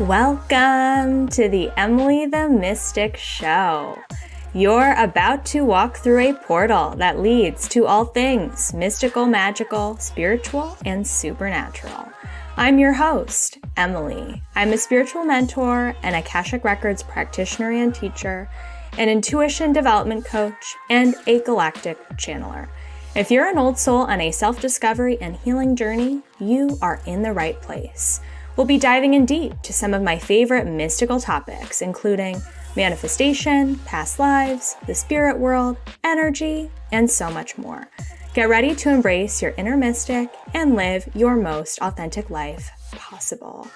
Welcome to the Emily the Mystic Show. You're about to walk through a portal that leads to all things mystical, magical, spiritual, and supernatural. I'm your host, Emily. I'm a spiritual mentor, an Akashic Records practitioner and teacher, an intuition development coach, and a galactic channeler. If you're an old soul on a self-discovery and healing journey, you are in the right place. We'll be diving in deep to some of my favorite mystical topics, including manifestation, past lives, the spirit world, energy, and so much more. Get ready to embrace your inner mystic and live your most authentic life possible.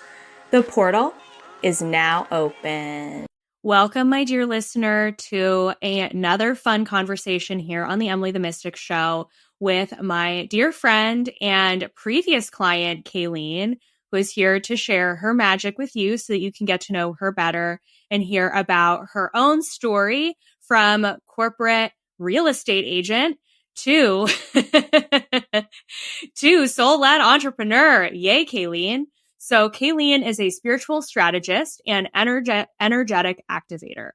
The portal is now open. Welcome, my dear listener, to another fun conversation here on the Emily the Mystic Show with my dear friend and previous client, Kayleen, who is here to share her magic with you so that you can get to know her better and hear about her own story from corporate real estate agent to soul-led entrepreneur. Yay, Kayleen. So Kayleen is a spiritual strategist and energetic activator.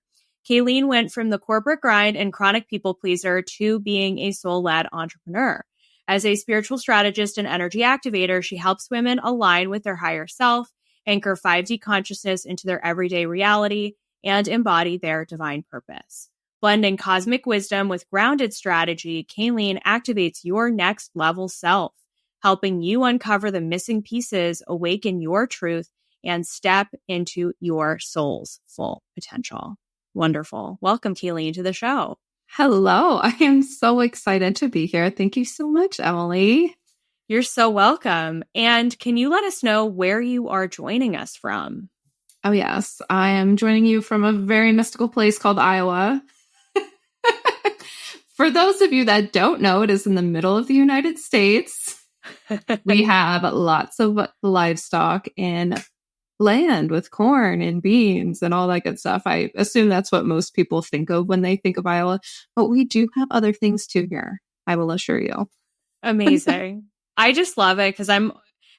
Kayleen went from the corporate grind and chronic people pleaser to being a soul-led entrepreneur. As a spiritual strategist and energy activator, she helps women align with their higher self, anchor 5D consciousness into their everyday reality, and embody their divine purpose. Blending cosmic wisdom with grounded strategy, Kayleen activates your next level self, helping you uncover the missing pieces, awaken your truth, and step into your soul's full potential. Wonderful. Welcome, Kayleen, to the show. Hello. I am so excited to be here. Thank you so much, Emily. You're so welcome. And can you let us know where you are joining us from? Oh, yes. I am joining you from a very mystical place called Iowa. For those of you that don't know, it is in the middle of the United States. We have lots of livestock and land with corn and beans and all that good stuff. I assume that's what most people think of when they think of Iowa, but we do have other things too here, I will assure you. Amazing. I just love it because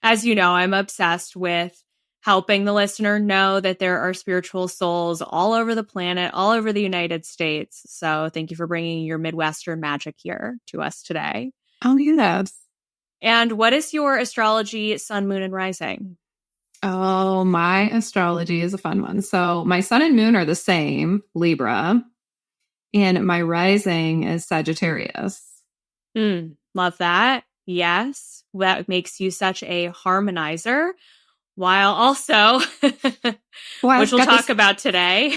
as you know, I'm obsessed with helping the listener know that there are spiritual souls all over the planet, all over the United States. So thank you for bringing your Midwestern magic here to us today. Oh, yes. And what is your astrology, sun, moon, and rising? Oh, my astrology is a fun one. So my sun and moon are the same, Libra, and my rising is Sagittarius. Love that. Yes. That makes you such a harmonizer, while also, which we'll talk about today.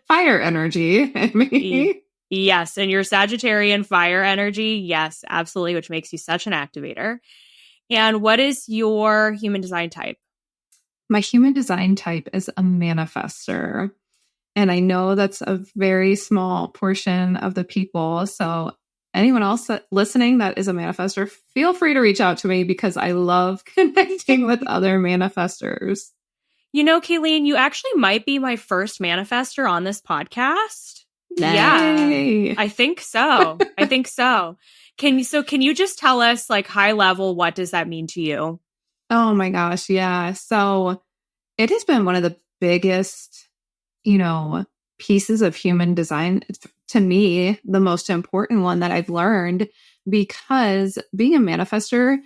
Fire energy in me. Yes. And your Sagittarian fire energy. Yes, absolutely. Which makes you such an activator. And what is your human design type? My human design type is a manifester. And I know that's a very small portion of the people. So anyone else listening that is a manifester, feel free to reach out to me because I love connecting with other manifestors. You know, Kayleen, you actually might be my first manifester on this podcast. Yay. Yeah, I think so. Can you just tell us, like, high level, what does that mean to you? Oh my gosh. Yeah. So it has been one of the biggest, pieces of human design. To me, the most important one that I've learned, because being a manifester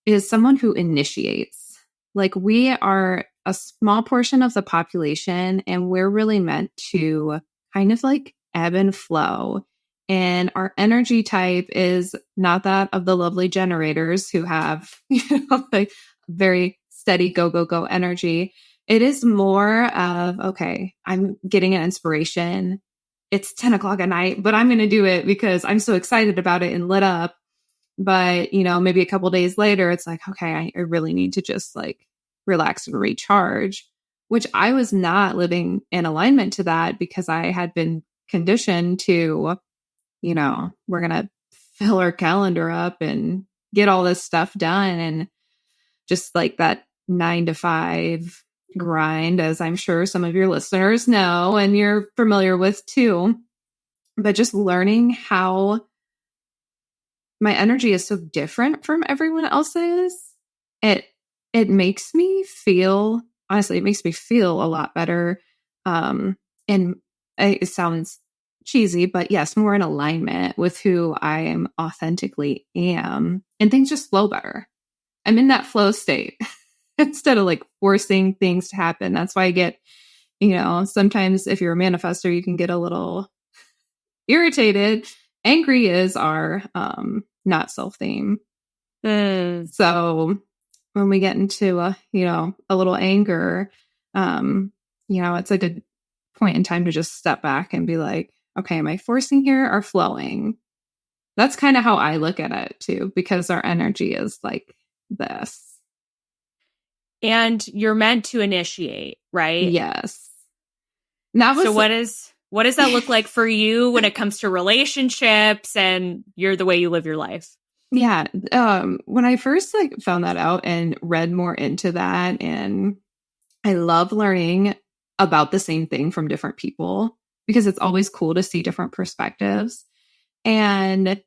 is someone who initiates. Like, we are a small portion of the population and we're really meant to kind of like ebb and flow. And our energy type is not that of the lovely generators who have, like very steady go, go, go energy. It is more of, okay, I'm getting an inspiration. It's 10 o'clock at night, but I'm going to do it because I'm so excited about it and lit up. But, maybe a couple days later, it's like, okay, I really need to just like relax and recharge, which I was not living in alignment to that because I had been conditioned to, we're going to fill our calendar up and get all this stuff done. And just like that 9 to 5 grind, as I'm sure some of your listeners know and you're familiar with too. But just learning how my energy is so different from everyone else's, it makes me feel honestly, it makes me feel a lot better. And it sounds cheesy, but yes, more in alignment with who I am authentically am, and things just flow better. I'm in that flow state instead of like forcing things to happen. That's why I get, sometimes if you're a manifestor, you can get a little irritated. Angry is our not self theme. So when we get into a little anger, it's a good point in time to just step back and be like, okay, am I forcing here or flowing? That's kind of how I look at it too, because our energy is like this. And you're meant to initiate, right? Yes. So what does that look like for you when it comes to relationships and the way you live your life? Yeah. When I first found that out and read more into that, and I love learning about the same thing from different people because it's always cool to see different perspectives. And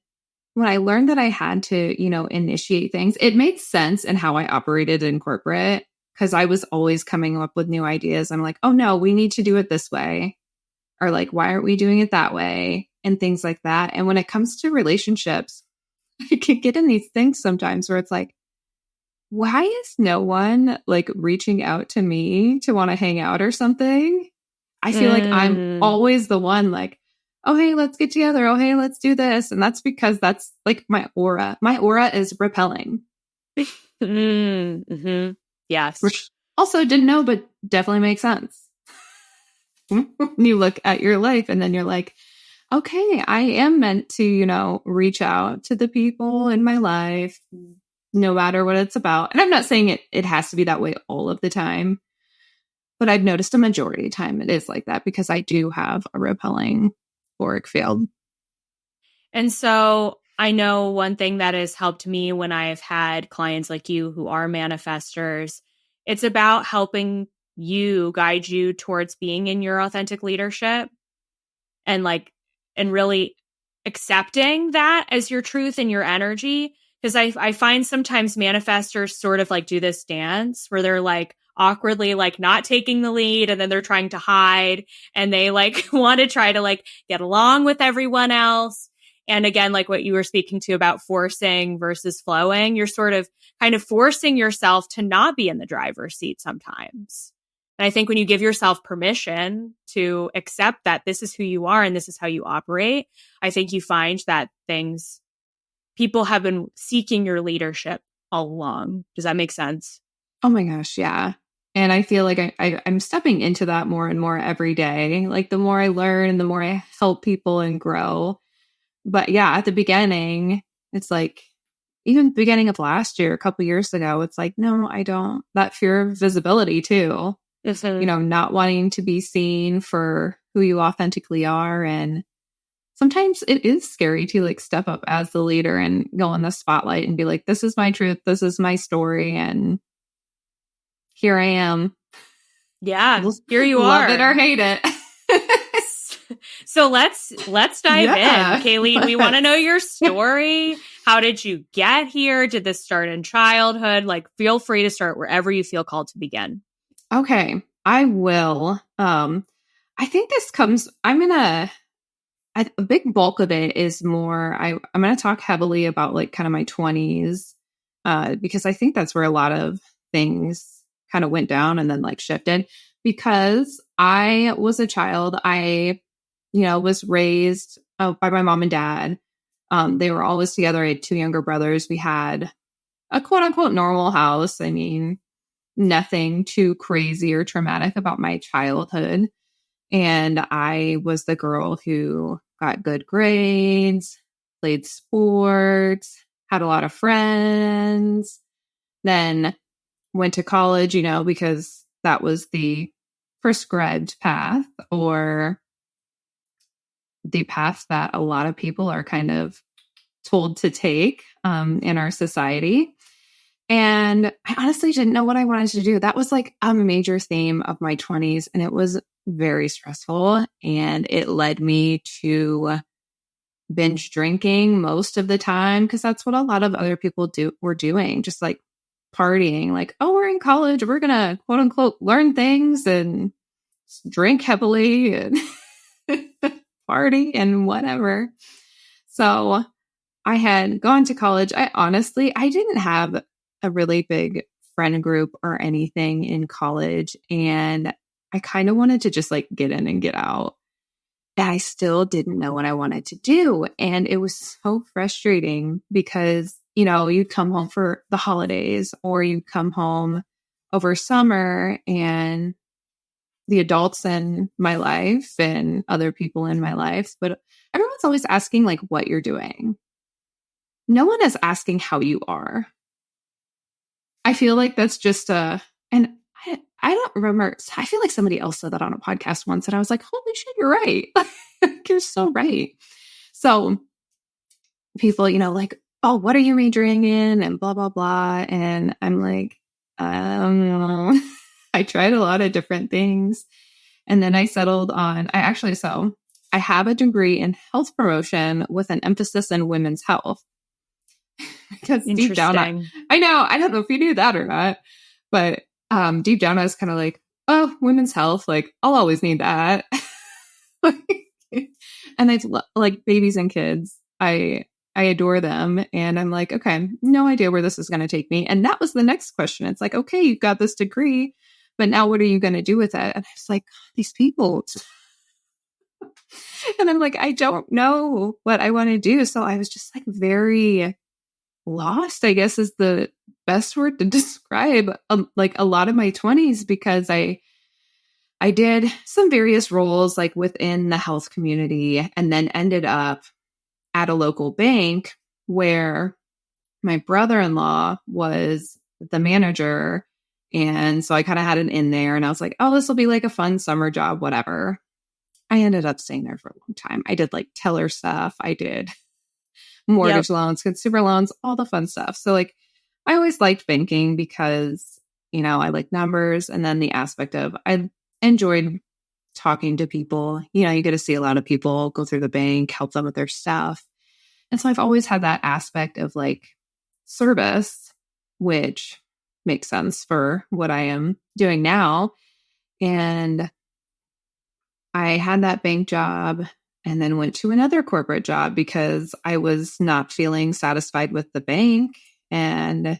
when I learned that I had to, initiate things, it made sense in how I operated in corporate because I was always coming up with new ideas. I'm like, oh no, we need to do it this way. Or like, why aren't we doing it that way? And things like that. And when it comes to relationships, I can get in these things sometimes where it's like, why is no one reaching out to me to want to hang out or something? I feel like I'm always the one oh, hey, let's get together. Oh, hey, let's do this. And that's because that's my aura. My aura is repelling. Mm-hmm. Yes. Which also didn't know, but definitely makes sense. You look at your life and then you're like, okay, I am meant to, reach out to the people in my life, no matter what it's about. And I'm not saying it has to be that way all of the time, but I've noticed a majority of the time it is like that because I do have a repelling auric field. And so I know one thing that has helped me when I've had clients like you who are manifestors, it's about helping you guide you towards being in your authentic leadership and really accepting that as your truth and your energy. Because I find sometimes manifestors sort of do this dance where they're awkwardly not taking the lead, and then they're trying to hide, and they want to try to get along with everyone else. And again, what you were speaking to about forcing versus flowing, you're sort of kind of forcing yourself to not be in the driver's seat sometimes. And I think when you give yourself permission to accept that this is who you are and this is how you operate, I think you find that people have been seeking your leadership all along. Does that make sense? Oh my gosh, yeah. And I feel like I'm stepping into that more and more every day. The more I learn, the more I help people and grow. But yeah, at the beginning, it's even the beginning of last year, a couple years ago, it's no, I don't. That fear of visibility too. Not wanting to be seen for who you authentically are. And sometimes it is scary to step up as the leader and go in the spotlight and be like, this is my truth. This is my story. And here I am. Yeah, here you Love are. Love it or hate it. So let's dive in. Kayleen, we want to know your story. How did you get here? Did this start in childhood? Feel free to start wherever you feel called to begin. Okay, I will. I think this comes, a big bulk of it is more, I'm going to talk heavily about kind of my 20s, because I think that's where a lot of things kind of went down and then shifted. Because I was a child, I was raised by my mom and dad. They were always together. I had two younger brothers. We had a quote unquote normal house. I mean, nothing too crazy or traumatic about my childhood. And I was the girl who got good grades, played sports, had a lot of friends, then went to college, because that was the prescribed path, or the path that a lot of people are kind of told to take in our society. And I honestly didn't know what I wanted to do. That was a major theme of my 20s. And it was very stressful. And it led me to binge drinking most of the time, because that's what a lot of other people were doing. Just partying, like, oh, we're in college, we're going to quote unquote learn things and drink heavily and party and whatever. So I had gone to college. I didn't have a really big friend group or anything in college. And I kind of wanted to just like get in and get out. And I still didn't know what I wanted to do. And it was so frustrating because, you know, you'd come home for the holidays or you'd come home over summer and the adults in my life and other people in my life, but everyone's always asking like what you're doing. No one is asking how you are. I feel like that's just and I don't remember. I feel like somebody else said that on a podcast once and I was like, holy shit, you're right. You're so right. So people, you know, like, oh, what are you majoring in? And blah, blah, blah. And I'm like, I don't know. I tried a lot of different things. And then I settled on, I have a degree in health promotion with an emphasis in women's health. Because deep down, I know, I don't know if you knew that or not, but deep down, I was kind of like, oh, women's health, like, I'll always need that. And I like babies and kids. I adore them. And I'm like, okay, no idea where this is going to take me. And that was the next question. It's like, okay, you've got this degree, but now what are you going to do with it? And I was like, these people. And I'm like, I don't know what I want to do. So I was just like very lost, I guess is the best word to describe like a lot of my 20s, because I did some various roles like within the health community and then ended up at a local bank where my brother-in-law was the manager. And so I kind of had it in there and I was like, oh, this will be like a fun summer job, whatever. I ended up staying there for a long time. I did like teller stuff. I did mortgage loans, consumer loans, all the fun stuff. So like, I always liked banking because, you know, I like numbers. And then the aspect of, I enjoyed talking to people. You know, you get to see a lot of people go through the bank, help them with their stuff. And so I've always had that aspect of like service, which makes sense for what I am doing now. And I had that bank job and then went to another corporate job because I was not feeling satisfied with the bank. And,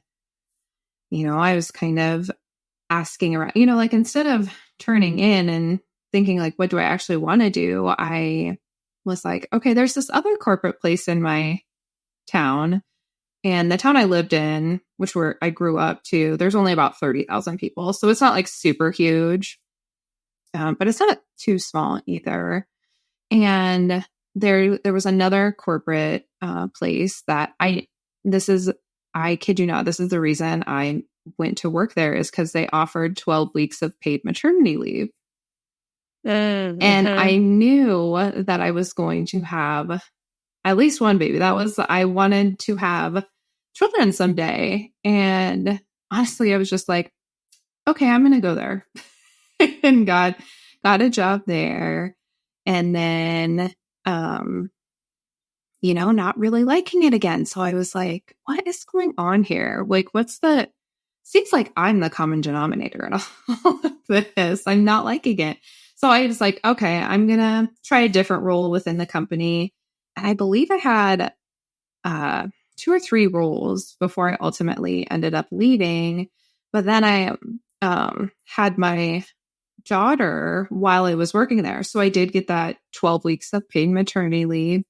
you know, I was kind of asking around, you know, like instead of turning in and thinking like, what do I actually want to do? I was like, okay, there's this other corporate place in my town. And the town I lived in, which where I grew up to, there's only about 30,000 people. So it's not like super huge, but it's not too small either. And there was another corporate place that I kid you not, this is the reason I went to work there is because they offered 12 weeks of paid maternity leave. Mm-hmm. And I knew that I was going to have at least one baby. I wanted to have children someday. And honestly, I was just like, okay, I'm going to go there. And got a job there. And then, you know, not really liking it again. So I was like, what is going on here? Like, seems like I'm the common denominator in all of this. I'm not liking it. So I was like, okay, I'm going to try a different role within the company. And I believe I had 2 or 3 roles before I ultimately ended up leaving. But then I had my daughter while I was working there. So I did get that 12 weeks of paid maternity leave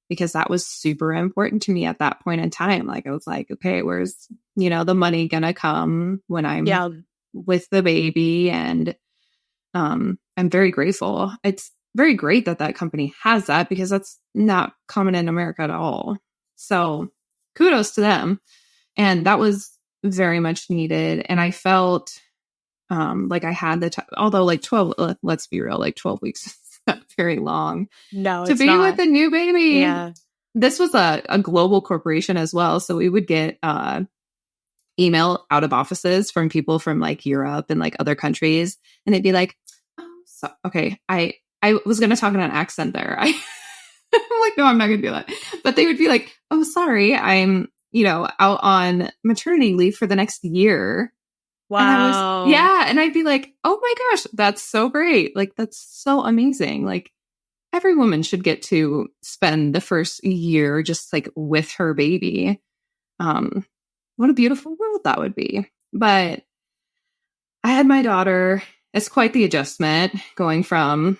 because that was super important to me at that point in time. Like I was like, okay, where's, you know, the money gonna come when I'm with the baby? And I'm very grateful. It's very great that that company has that because that's not common in America at all. So kudos to them. And that was very much needed. And I felt like I had although like 12, let's be real, like 12 weeks is not very long. No, to it's be not. with a new baby. Yeah. This was a global corporation as well. So we would get email out of offices from people from like Europe and like other countries. And they'd be like, oh, so, okay, I was going to talk in an accent there. I'm like, no, I'm not going to do that. But they would be like, oh, sorry, I'm out on maternity leave for the next year. Wow. And I'd be like, oh my gosh, that's so great. Like, that's so amazing. Like, every woman should get to spend the first year just like with her baby. What a beautiful world that would be. But I had my daughter. It's quite the adjustment going from,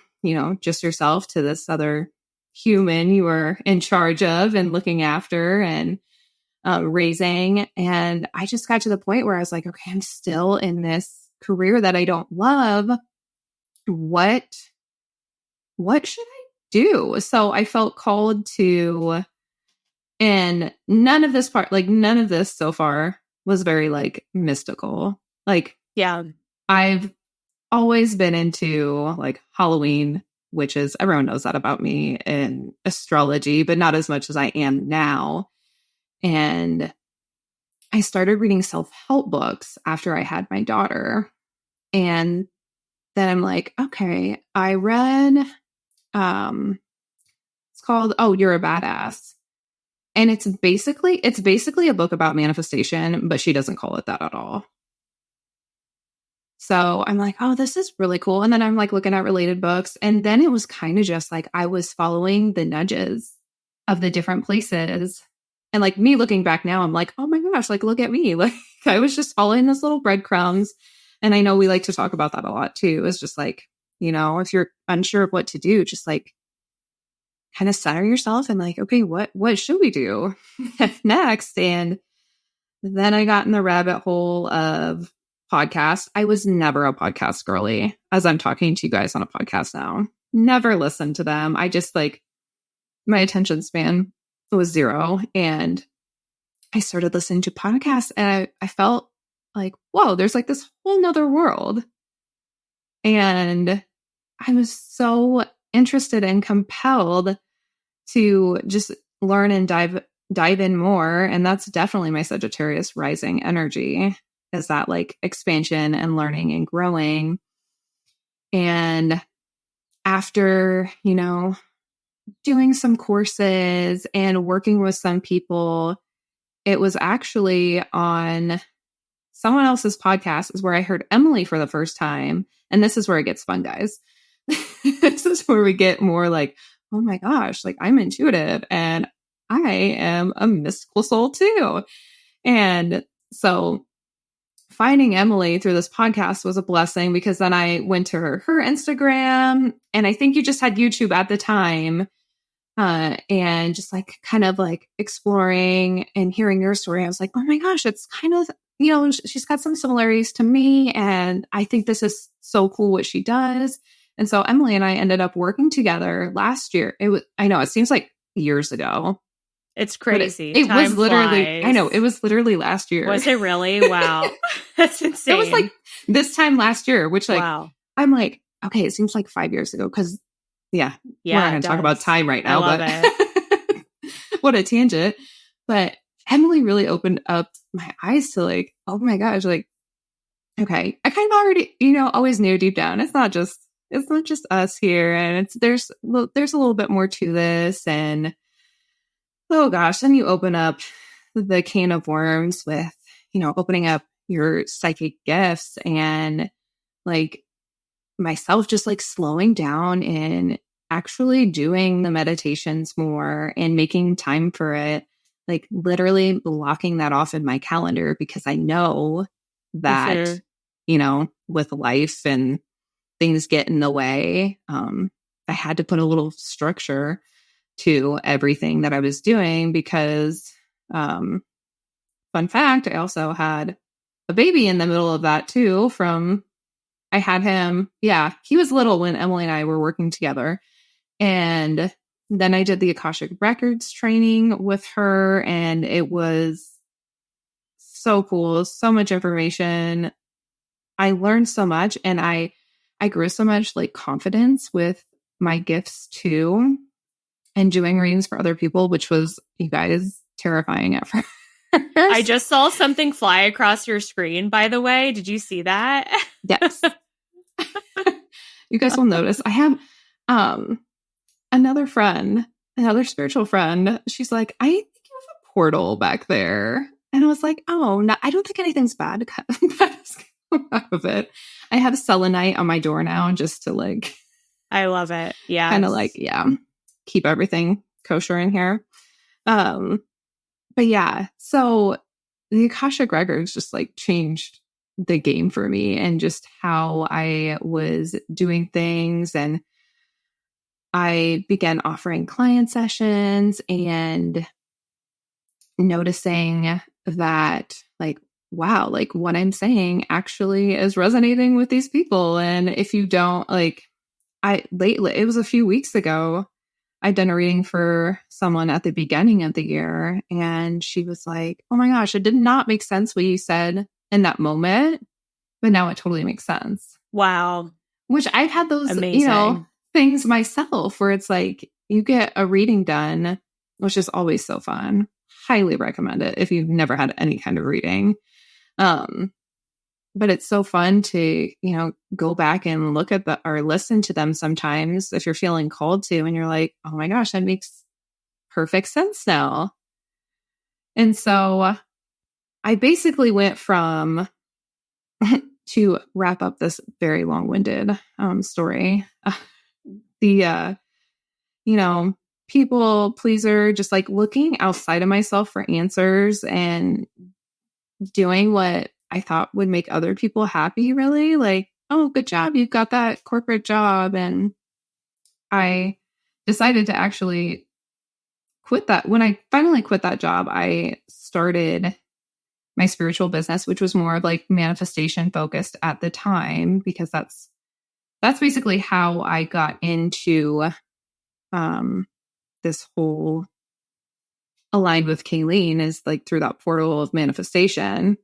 just yourself to this other human you were in charge of and looking after and raising. And I just got to the point where I was like, okay, I'm still in this career that I don't love. What should I do? So I felt called to, and none of this so far was very like mystical. Like, yeah, I've always been into like Halloween witches. Everyone knows that about me, and astrology, but not as much as I am now. And I started reading self-help books after I had my daughter. And then I'm like, okay, I read, it's called, Oh, You're a Badass. And it's basically a book about manifestation, but she doesn't call it that at all. So I'm like, oh, this is really cool. And then I'm like looking at related books. And then it was kind of just like I was following the nudges of the different places. And like me looking back now, I'm like, oh my gosh, like, look at me. Like, I was just following this little breadcrumbs. And I know we like to talk about that a lot too. It's just like, if you're unsure of what to do, just like kind of center yourself and like, okay, what should we do next? And then I got in the rabbit hole of podcasts. I was never a podcast girly, as I'm talking to you guys on a podcast now. Never listened to them. I just like, my attention span was 0. And I started listening to podcasts and I felt like, whoa, there's like this whole nother world. And I was so interested and compelled to just learn and dive in more. And that's definitely my Sagittarius rising energy, is that like expansion and learning and growing. And after, doing some courses and working with some people, it was actually on someone else's podcast is where I heard Emily for the first time. And this is where it gets fun, guys. This is where we get more like, oh my gosh, like I'm intuitive and I am a mystical soul too. And so finding Emily through this podcast was a blessing, because then I went to her Instagram, and I think you just had YouTube at the time. And just like kind of like exploring and hearing your story, I was like, oh my gosh, it's kind of, she's got some similarities to me. And I think this is so cool what she does. And so Emily and I ended up working together last year. I know it seems like years ago. It's crazy. It was literally, flies. I know, it was literally last year. Was it really? Wow. That's insane. It was like this time last year, which like, wow. I'm like, okay, it seems like 5 years ago. Cause we're not going to talk about time right now, but what a tangent. But Emily really opened up my eyes to like, oh my gosh, like, okay, I kind of already, always knew deep down, it's not just us here. And there's a little bit more to this. And oh gosh, then you open up the can of worms with, opening up your psychic gifts, and like myself just like slowing down and actually doing the meditations more and making time for it, like literally blocking that off in my calendar, because I know that, with life and things get in the way, I had to put a little structure to everything that I was doing, because, fun fact, I also had a baby in the middle of that too. I had him, he was little when Emily and I were working together. And then I did the Akashic Records training with her, and it was so cool. So much information. I learned so much, and I grew so much like confidence with my gifts too, and doing readings for other people, which was, you guys, terrifying at first. I just saw something fly across your screen, by the way. Did you see that? Yes. You guys will notice. I have another spiritual friend. She's like, I think you have a portal back there. And I was like, oh, no, I don't think anything's bad that's come out of it. I have selenite on my door now just to like, I love it. Yeah. kind of like, keep everything kosher in here. But yeah, so the Akashic Records just like changed the game for me and just how I was doing things. And I began offering client sessions and noticing that like, wow, like what I'm saying actually is resonating with these people. And if you don't like, it was a few weeks ago, I'd done a reading for someone at the beginning of the year. And she was like, oh my gosh, it did not make sense what you said in that moment, but now it totally makes sense. Wow. Which I've had those, amazing things myself where it's like you get a reading done, which is always so fun. Highly recommend it if you've never had any kind of reading. But it's so fun to, go back and look at or listen to them sometimes if you're feeling called to, and you're like, oh my gosh, that makes perfect sense now. And so I basically went from, to wrap up this very long-winded story, people pleaser, just like looking outside of myself for answers and doing what I thought would make other people happy, really. Like, oh, good job. You've got that corporate job. And I decided to actually quit that. When I finally quit that job, I started my spiritual business, which was more of like manifestation focused at the time, because that's basically how I got into this whole aligned with Kayleen, is like through that portal of manifestation.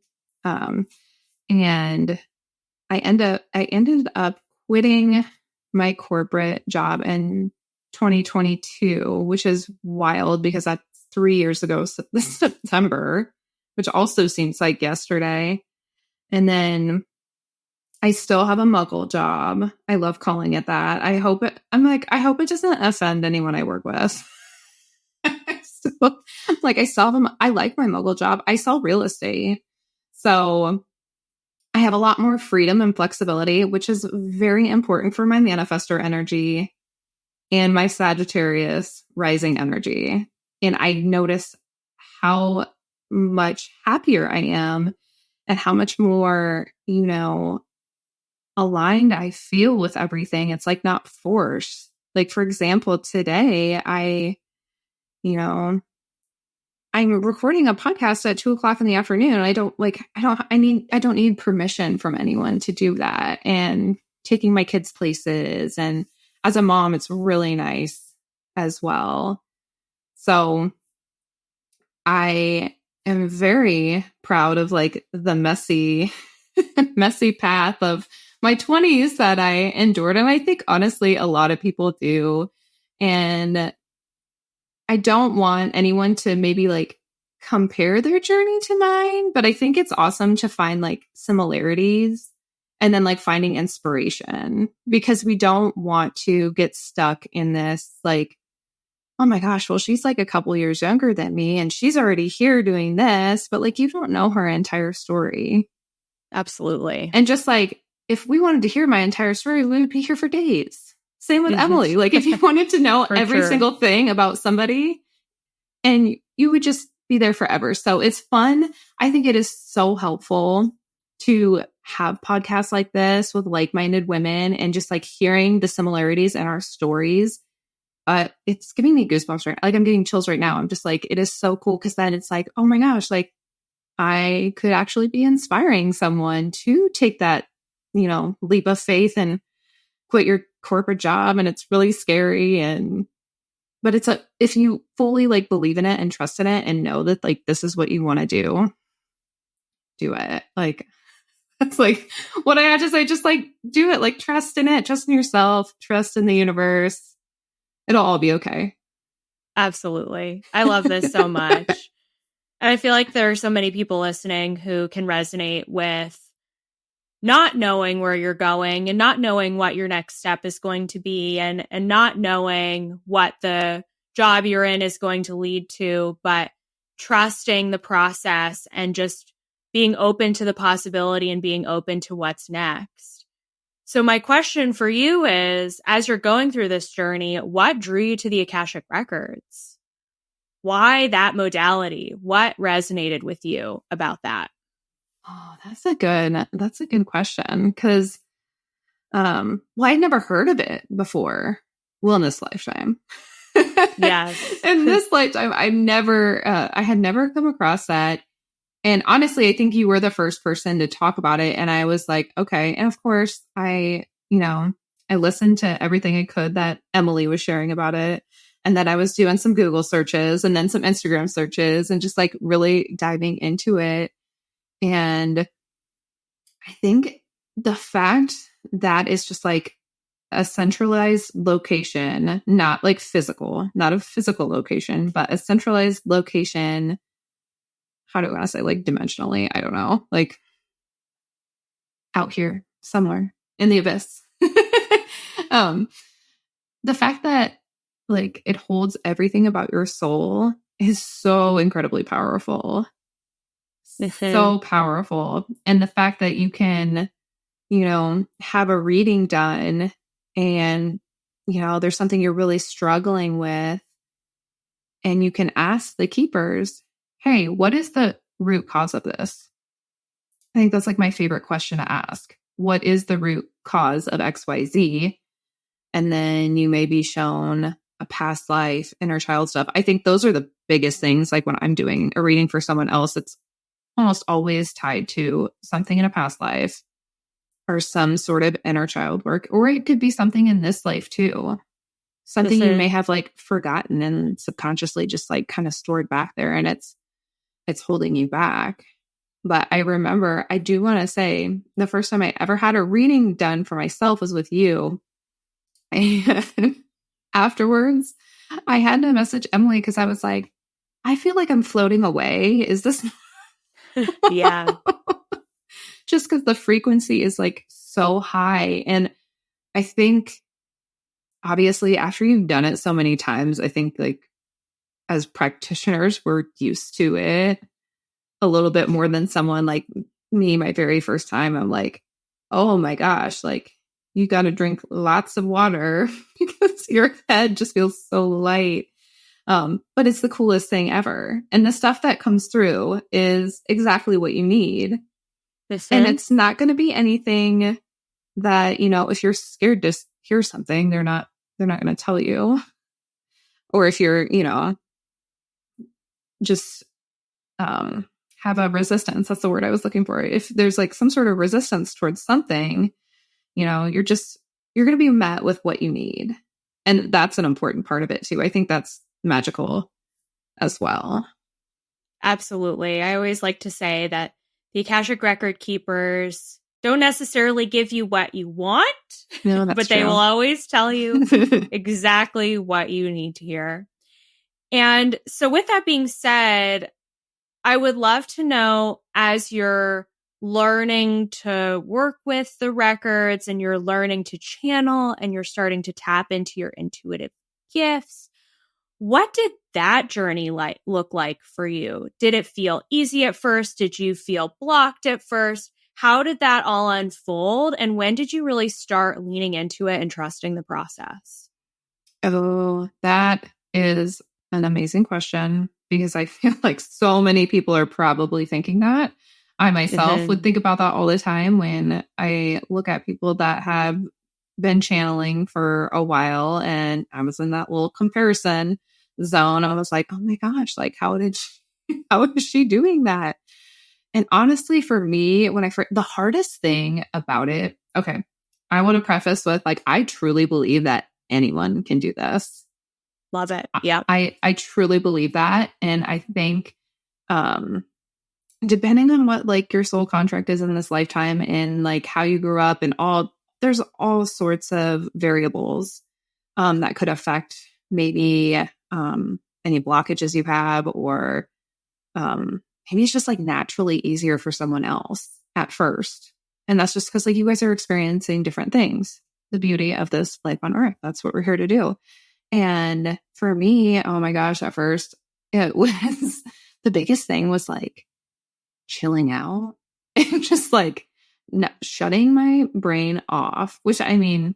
And I ended up quitting my corporate job in 2022, which is wild because that's 3 years ago, this September, which also seems like yesterday. And then I still have a muggle job. I love calling it that. I hope it doesn't offend anyone I work with. I still I like my muggle job. I sell real estate. So I have a lot more freedom and flexibility, which is very important for my manifestor energy and my Sagittarius rising energy. And I notice how much happier I am and how much more, aligned I feel with everything. It's like not forced. Like, for example, today I'm recording a podcast at 2:00 in the afternoon. I don't need permission from anyone to do that, and taking my kids places. And as a mom, it's really nice as well. So I am very proud of like the messy path of my 20s that I endured. And I think honestly, a lot of people do. And I don't want anyone to maybe like compare their journey to mine, but I think it's awesome to find like similarities and then like finding inspiration, because we don't want to get stuck in this like, oh my gosh, well, she's like a couple years younger than me and she's already here doing this, but like you don't know her entire story. Absolutely. And just like, if we wanted to hear my entire story, we would be here for days. Same with Emily. Like if you wanted to know every single thing about somebody, and you would just be there forever. So it's fun. I think it is so helpful to have podcasts like this with like-minded women and just like hearing the similarities in our stories. It's giving me goosebumps right now. Like I'm getting chills right now. I'm just like, it is so cool. Cause then it's like, oh my gosh, like I could actually be inspiring someone to take that, leap of faith and quit your corporate job. And it's really scary. But if you fully like believe in it and trust in it and know that like, this is what you want to do it. Like, that's like what I have to say. Just like do it, like trust in it, trust in yourself, trust in the universe. It'll all be okay. Absolutely. I love this so much. And I feel like there are so many people listening who can resonate with not knowing where you're going and not knowing what your next step is going to be and not knowing what the job you're in is going to lead to, but trusting the process and just being open to the possibility and being open to what's next. So my question for you is, as you're going through this journey, what drew you to the Akashic Records? Why that modality? What resonated with you about that? Oh, that's a good question. Because, well, I'd never heard of it before. Well, in this lifetime. Yes. In this lifetime, I had never come across that. And honestly, I think you were the first person to talk about it. And I was like, okay. And of course, I listened to everything I could that Emily was sharing about it. And then I was doing some Google searches and then some Instagram searches and just like really diving into it. And I think the fact that it's just like a centralized location, not like physical, not a physical location, but a centralized location. How do I want to say, like dimensionally? I don't know, like out here somewhere in the abyss. The fact that like it holds everything about your soul is so incredibly powerful. So powerful. And the fact that you can, have a reading done and, there's something you're really struggling with, and you can ask the keepers, hey, what is the root cause of this? I think that's like my favorite question to ask. What is the root cause of XYZ? And then you may be shown a past life, inner child stuff. I think those are the biggest things. Like when I'm doing a reading for someone else, it's almost always tied to something in a past life or some sort of inner child work, or it could be something in this life too. Something you may have like forgotten and subconsciously just like kind of stored back there, and it's holding you back. But I remember, I do want to say the first time I ever had a reading done for myself was with you. And afterwards, I had to message Emily because I was like, I feel like I'm floating away. Is this? Yeah. Just because the frequency is like so high. And I think, obviously, after you've done it so many times, I think like as practitioners, we're used to it a little bit more than someone like me. My very first time, I'm like, oh my gosh, like you got to drink lots of water because your head just feels so light. But it's the coolest thing ever. And the stuff that comes through is exactly what you need. And it's not going to be anything that, if you're scared to hear something, they're not going to tell you. Or if you're, just have a resistance. That's the word I was looking for. If there's like some sort of resistance towards something, you're going to be met with what you need. And that's an important part of it too. I think that's magical as well. Absolutely. I always like to say that the Akashic Record keepers don't necessarily give you what you want, no, that's but true. They will always tell you exactly what you need to hear. And so with that being said, I would love to know, as you're learning to work with the records and you're learning to channel and you're starting to tap into your intuitive gifts, what did that journey look like for you? Did it feel easy at first? Did you feel blocked at first? How did that all unfold? And when did you really start leaning into it and trusting the process? Oh, that is an amazing question, because I feel like so many people are probably thinking that. I myself would think about that all the time when I look at people that have been channeling for a while, and I was in that little comparison zone. I was like, oh my gosh, like how is she doing that? And honestly, for me, the hardest thing about it, okay, I want to preface with like, I truly believe that anyone can do this. Love it. Yeah. I truly believe that. And I think, depending on what like your soul contract is in this lifetime and like how you grew up and there's all sorts of variables that could affect maybe any blockages you have, or maybe it's just like naturally easier for someone else at first. And that's just because like you guys are experiencing different things. The beauty of this life on earth. That's what we're here to do. And for me, oh my gosh, at first it was the biggest thing was like chilling out and just like shutting my brain off, which I mean,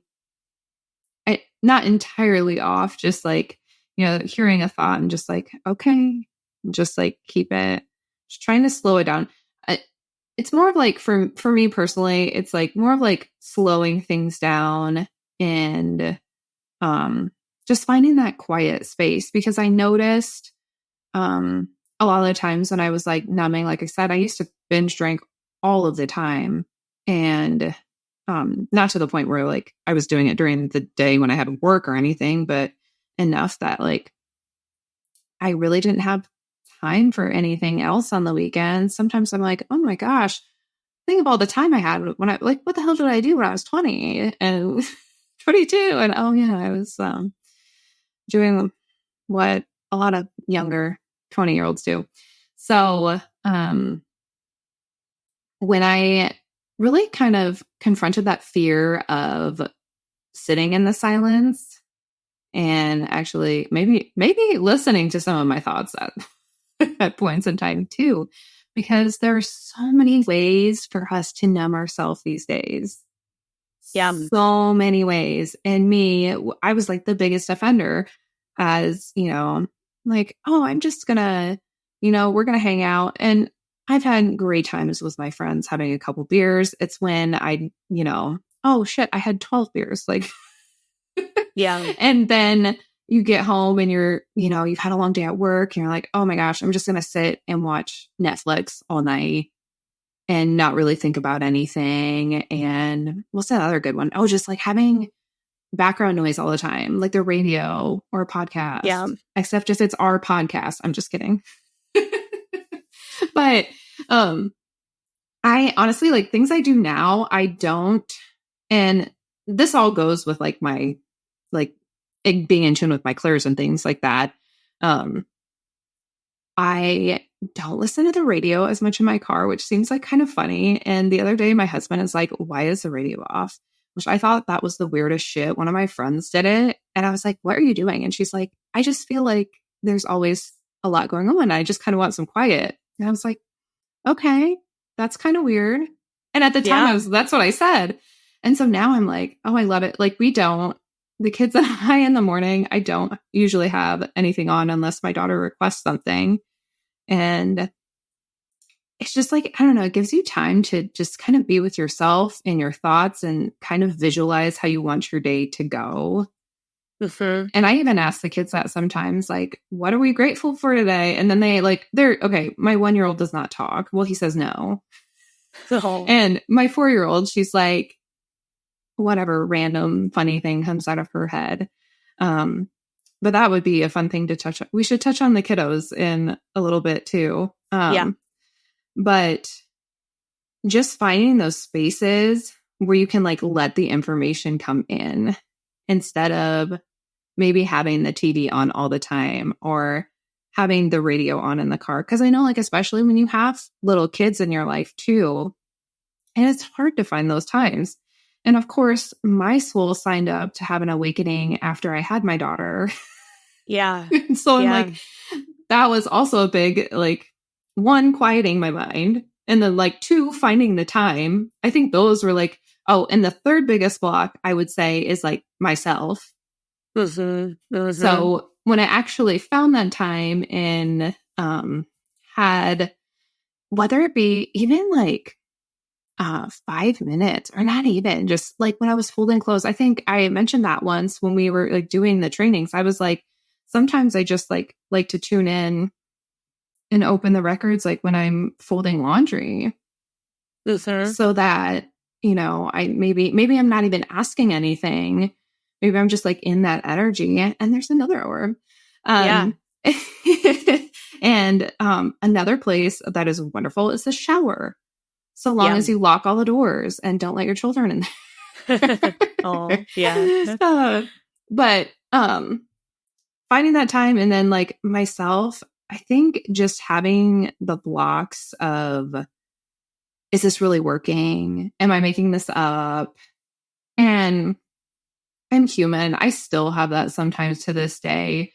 not entirely off, just like, hearing a thought and just like, okay, just like keep it, just trying to slow it down. It's more of like, for me personally, it's like more of like slowing things down and just finding that quiet space, because I noticed a lot of the times when I was like numbing, like I said, I used to binge drink all of the time, and not to the point where like I was doing it during the day when I had work or anything, but enough that like I really didn't have time for anything else on the weekends. Sometimes I'm like, oh my gosh, think of all the time I had when I like, what the hell did I do when I was 20 and 22? And oh yeah, I was doing what a lot of younger 20-year-olds do. So when I really kind of confronted that fear of sitting in the silence and actually maybe listening to some of my thoughts at points in time too, because there are so many ways for us to numb ourselves these days. Yeah. So many ways. And me, I was like the biggest offender, as, like, oh, I'm just gonna, we're gonna hang out. And I've had great times with my friends having a couple beers. It's when oh shit, I had 12 beers. Like, yeah. And then you get home and you've had a long day at work and you're like, oh my gosh, I'm just going to sit and watch Netflix all night and not really think about anything. And what's that other good one? Oh, just like having background noise all the time, like the radio or a podcast. Yeah. Except if it's our podcast. I'm just kidding. But I honestly, like, things I do now, I don't. And this all goes with like my, like, being in tune with my clairs and things like that. I don't listen to the radio as much in my car, which seems like kind of funny. And the other day, my husband is like, why is the radio off? Which I thought that was the weirdest shit. One of my friends did it. And I was like, what are you doing? And she's like, I just feel like there's always a lot going on. I just kind of want some quiet. And I was like, okay, that's kind of weird. And at the time, that's what I said. And so now I'm like, oh, I love it. Like, the kids and I in the morning, I don't usually have anything on unless my daughter requests something. And it's just like, I don't know, it gives you time to just kind of be with yourself and your thoughts and kind of visualize how you want your day to go. Mm-hmm. And I even ask the kids that sometimes, like, what are we grateful for today? And then they're okay. My 1-year-old does not talk. Well, he says no. Oh. And my 4-year-old, she's like, whatever random funny thing comes out of her head. But that would be a fun thing to touch on. We should touch on the kiddos in a little bit too. But just finding those spaces where you can like let the information come in instead of maybe having the TV on all the time or having the radio on in the car. Cause I know, like, especially when you have little kids in your life too, and it's hard to find those times. And of course, my soul signed up to have an awakening after I had my daughter. Yeah. So I'm like, that was also a big, like, 1, quieting my mind. And then like 2, finding the time. I think those were like, oh, and the third biggest block I would say is like myself. Mm-hmm. Mm-hmm. So when I actually found that time and had, whether it be even like 5 minutes or not even, just like when I was folding clothes, I think I mentioned that once when we were like doing the trainings. I was like, sometimes I just like to tune in and open the records like when I'm folding laundry. Mm-hmm. So that, I maybe I'm not even asking anything. Maybe I'm just like in that energy. And there's another orb. And another place that is wonderful is the shower. So long as you lock all the doors and don't let your children in there. Oh, yeah. But finding that time, and then like myself, I think just having the blocks of, is this really working? Am I making this up? And I'm human. I still have that sometimes to this day.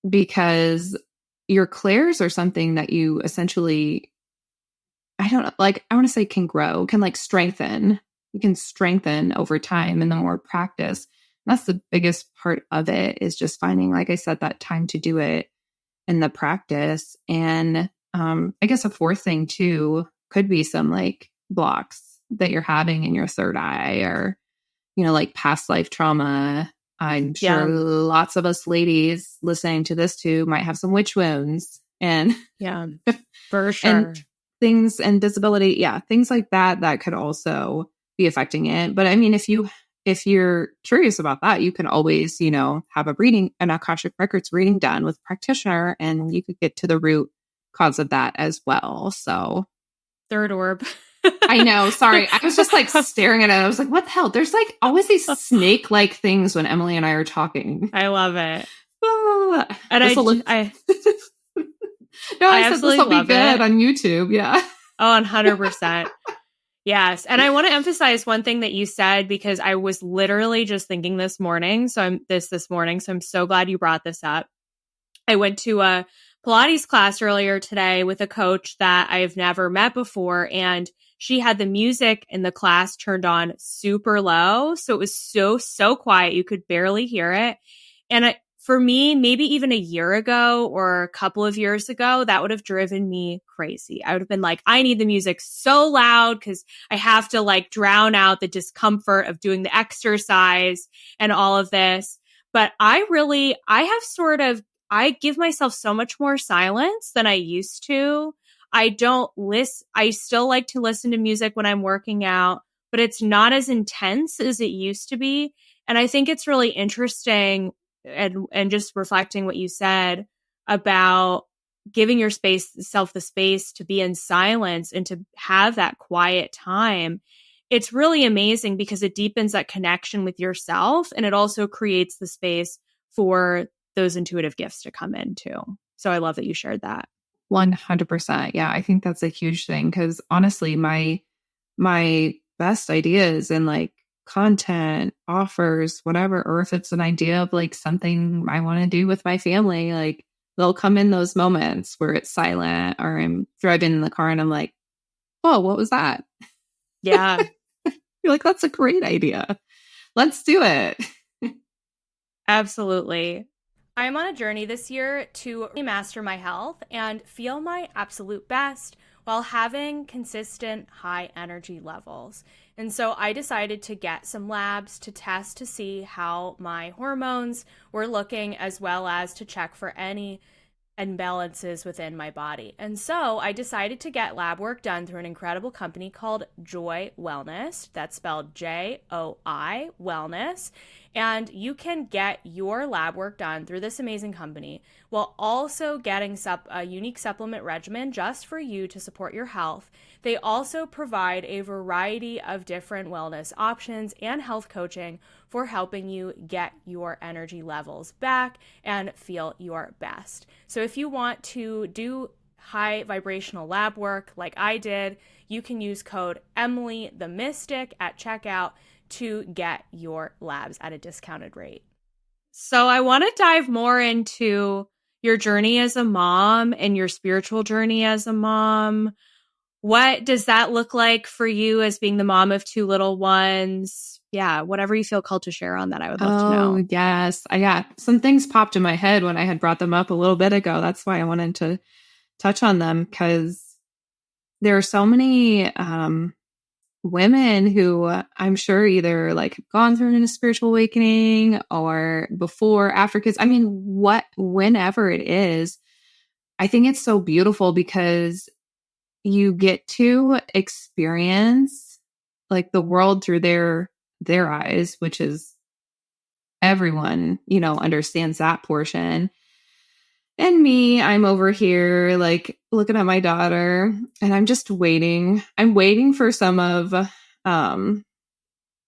Because your clairs are something that you essentially, I don't know, like, I want to say can grow, can like strengthen. You can strengthen over time and the more practice. That's the biggest part of it, is just finding, like I said, that time to do it and the practice. And I guess a fourth thing too could be some like blocks that you're having in your third eye, or, like past life trauma. I'm sure lots of us ladies listening to this too might have some witch wounds and for sure. and things and disability. Yeah. Things like that could also be affecting it. But I mean, if you're curious about that, you can always, have an Akashic Records reading done with Practitioner, and you could get to the root cause of that as well. So third orb. I know. Sorry. I was just like staring at it. I was like, what the hell? There's like always these snake-like things when Emily and I are talking. I love it. And I said this will be good on YouTube. Yeah. Oh, 100%. Yes. And I want to emphasize one thing that you said, because I was literally just thinking this morning. So I'm so glad you brought this up. I went to a Pilates class earlier today with a coach that I've never met before. And she had the music in the class turned on super low. So it was so quiet. You could barely hear it. And for me, maybe even a year ago or a couple of years ago, that would have driven me crazy. I would have been like, I need the music so loud because I have to like drown out the discomfort of doing the exercise and all of this. But I give myself so much more silence than I used to. I still like to listen to music when I'm working out, but it's not as intense as it used to be. And I think it's really interesting, and just reflecting what you said about giving yourself the space to be in silence and to have that quiet time. It's really amazing because it deepens that connection with yourself, and it also creates the space for those intuitive gifts to come in too. So I love that you shared that. 100%. Yeah, I think that's a huge thing, because honestly, my best ideas and like content offers, whatever, or if it's an idea of like something I want to do with my family, like they'll come in those moments where it's silent, or I'm driving in the car and I'm like, whoa, what was that? Yeah. You're like, that's a great idea. Let's do it. Absolutely. I'm on a journey this year to master my health and feel my absolute best while having consistent high energy levels. And so I decided to get some labs to test to see how my hormones were looking, as well as to check for any imbalances within my body. And so I decided to get lab work done through an incredible company called Joy Wellness. That's spelled JOI Wellness. And you can get your lab work done through this amazing company while also getting a unique supplement regimen just for you to support your health. They also provide a variety of different wellness options and health coaching for helping you get your energy levels back and feel your best. So if you want to do high vibrational lab work like I did, you can use code Emily the Mystic at checkout to get your labs at a discounted rate. So I want to dive more into your journey as a mom and your spiritual journey as a mom. What does that look like for you as being the mom of two little ones? Yeah, whatever you feel called to share on that, I would love to know. Oh, yes. I got some things popped in my head when I had brought them up a little bit ago. That's why I wanted to touch on them, because there are so many women who I'm sure either like have gone through a spiritual awakening or before, after kids. I mean, whenever it is, I think it's so beautiful because you get to experience like the world through their eyes, which is everyone, understands that portion. And me, I'm over here like looking at my daughter, and I'm just waiting. I'm waiting for some of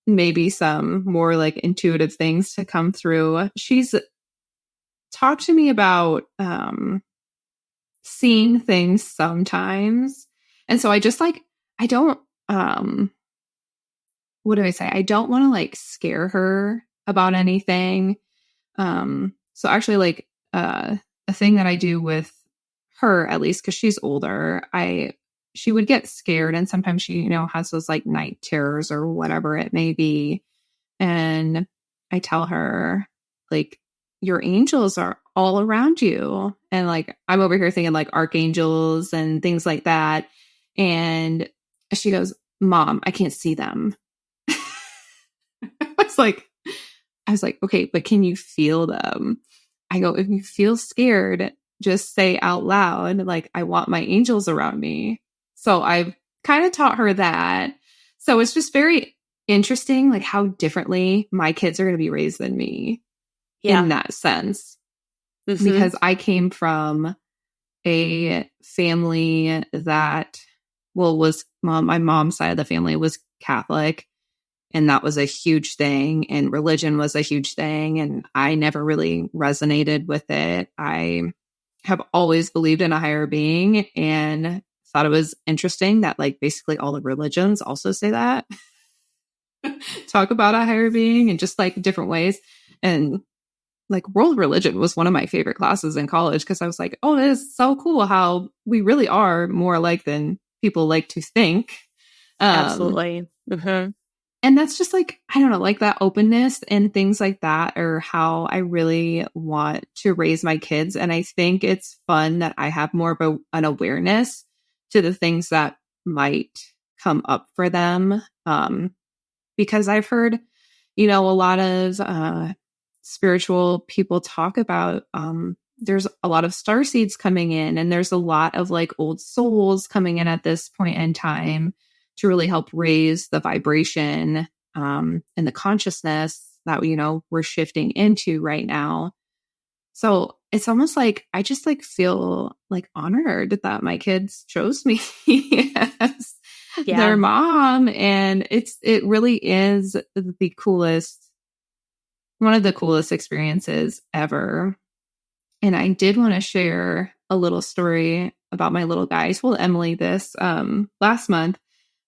maybe some more like intuitive things to come through. She's talked to me about seeing things sometimes. And so I just like, I don't what do I say? I don't want to like scare her about anything. So actually like a thing that I do with her, at least, because she's older, she would get scared, and sometimes she, has those like night terrors or whatever it may be. And I tell her, like, your angels are all around you. And like, I'm over here thinking like archangels and things like that. And she goes, Mom, I can't see them. I was like, okay, but can you feel them? I go, if you feel scared, just say out loud, like, I want my angels around me. So I've kind of taught her that. So it's just very interesting, like how differently my kids are going to be raised than me in that sense. Mm-hmm. Because I came from a family that, was my mom's side of the family was Catholic. And that was a huge thing. And religion was a huge thing. And I never really resonated with it. I have always believed in a higher being and thought it was interesting that like basically all the religions also say that. Talk about a higher being in just like different ways. And like world religion was one of my favorite classes in college because I was like, oh, it is so cool how we really are more alike than people like to think. Absolutely. Mm-hmm. And that's just like, I don't know, like that openness and things like that are how I really want to raise my kids. And I think it's fun that I have more of an awareness to the things that might come up for them. Because I've heard, a lot of spiritual people talk about there's a lot of starseeds coming in, and there's a lot of like old souls coming in at this point in time to really help raise the vibration and the consciousness that, we're shifting into right now. So it's almost like I just like feel like honored that my kids chose me as their mom. And it really is the coolest, one of the coolest experiences ever. And I did want to share a little story about my little guy. I told Emily this last month.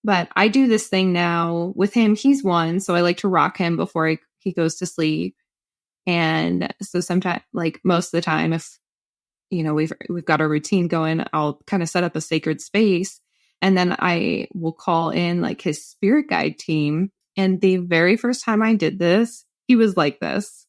But I do this thing now with him. He's 1, so I like to rock him before he goes to sleep. And so sometimes, like most of the time, if we've got a routine going, I'll kind of set up a sacred space, and then I will call in like his spirit guide team. And the very first time I did this, he was like this.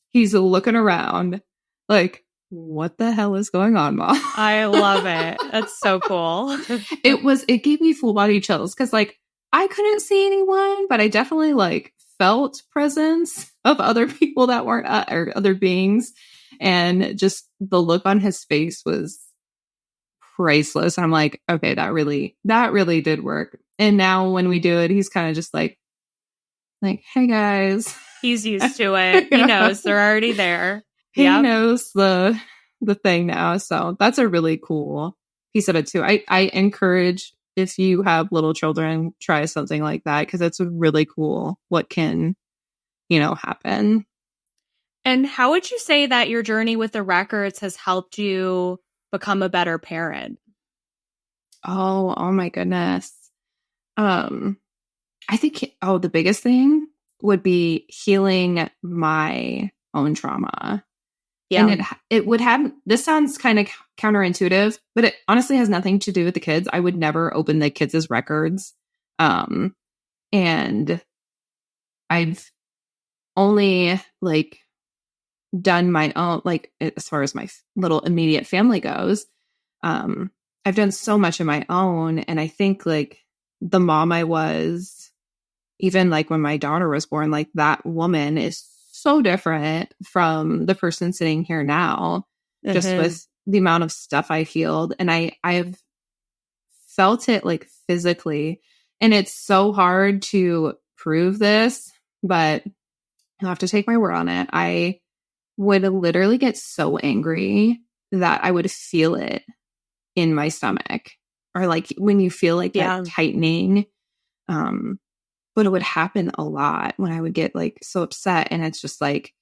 He's looking around, like, what the hell is going on, Mom? I love it. That's so cool. It gave me full body chills because like I couldn't see anyone, but I definitely like felt presence of other people that weren't or other beings. And just the look on his face was priceless. I'm like, okay, that really did work. And now when we do it, he's kind of just like, hey guys. He's used to it. He knows they're already there. He knows the thing now. So that's a really cool piece of it too. I encourage, if you have little children, try something like that because it's really cool what can, happen. And how would you say that your journey with the records has helped you become a better parent? Oh my goodness. I think, the biggest thing would be healing my own trauma. Yeah. And it would have, this sounds kind of counterintuitive, but it honestly has nothing to do with the kids. I would never open the kids' records. And I've only like done my own, like as far as my little immediate family goes, I've done so much of my own. And I think like the mom I was, even like when my daughter was born, like that woman is so different from the person sitting here now, just with the amount of stuff I healed. And I've felt it like physically. And it's so hard to prove this, but you'll have to take my word on it. I would literally get so angry that I would feel it in my stomach, or like when you feel like that tightening. But it would happen a lot when I would get like so upset, and it's just like,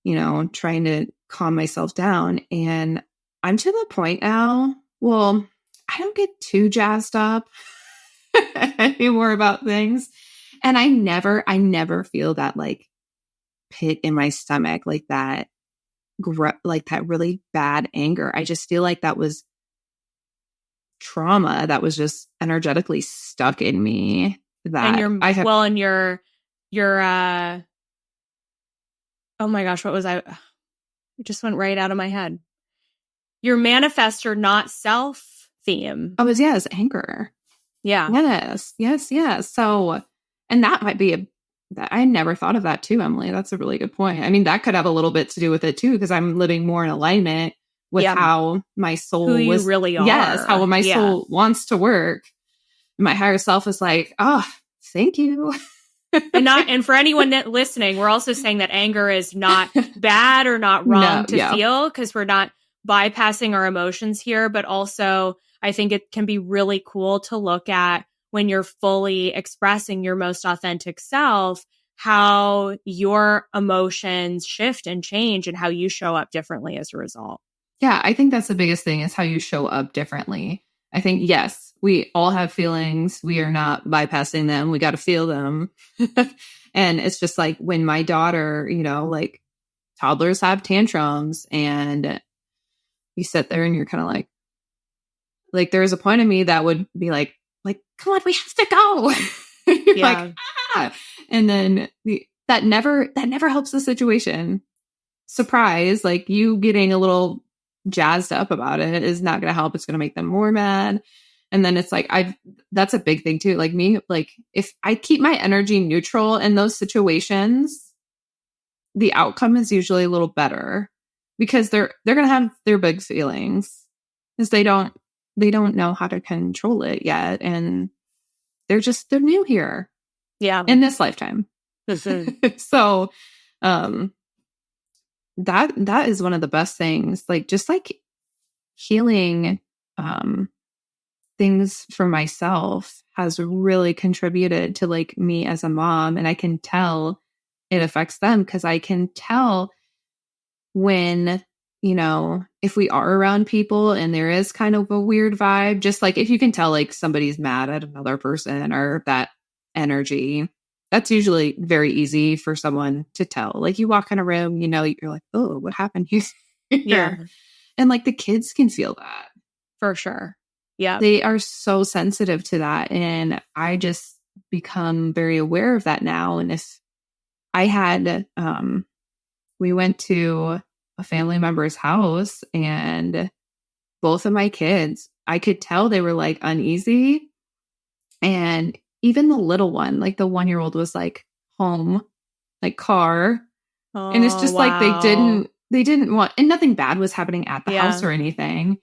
trying to calm myself down. And I'm to the point now, I don't get too jazzed up anymore about things. And I never feel that like pit in my stomach, like that like that really bad anger. I just feel like that was trauma that was just energetically stuck in me that I have. Well, and your oh my gosh, what was I? It just went right out of my head. Your manifestor, not self theme. Oh, yes, anger. Yeah. Yes. So, and that might be that I never thought of that too, Emily. That's a really good point. I mean, that could have a little bit to do with it too, because I'm living more in alignment with how my soul who you really are. Yes, how my soul wants to work. My higher self is like, oh, thank you. And for anyone listening, we're also saying that anger is not bad or not wrong to feel, because we're not bypassing our emotions here. But also, I think it can be really cool to look at when you're fully expressing your most authentic self, how your emotions shift and change and how you show up differently as a result. Yeah, I think that's the biggest thing is how you show up differently. I think, yes, we all have feelings. We are not bypassing them. We got to feel them. And it's just like when my daughter, like toddlers have tantrums and you sit there and you're kind of like there is a point of me that would be like, come on, we have to go. You're like, ah. And then that never helps the situation. Surprise, like you getting a little jazzed up about it is not going to help. It's going to make them more mad. And then it's like, that's a big thing too. Like me, like if I keep my energy neutral in those situations, the outcome is usually a little better because they're going to have their big feelings because they don't know how to control it yet. And they're new here. Yeah. In this lifetime. So, that is one of the best things, like just like healing things for myself has really contributed to like me as a mom. And I can tell it affects them because I can tell when, if we are around people and there is kind of a weird vibe, just like if you can tell like somebody's mad at another person or that energy, that's usually very easy for someone to tell. Like you walk in a room, you're like, oh, what happened here? Yeah. And like the kids can feel that. For sure. Yeah. They are so sensitive to that. And I just become very aware of that now. And if I had, we went to a family member's house and both of my kids, I could tell they were like uneasy. And even the little one, like the 1-year-old was like home, like car. Oh, and it's just like they didn't want, and nothing bad was happening at the house or anything.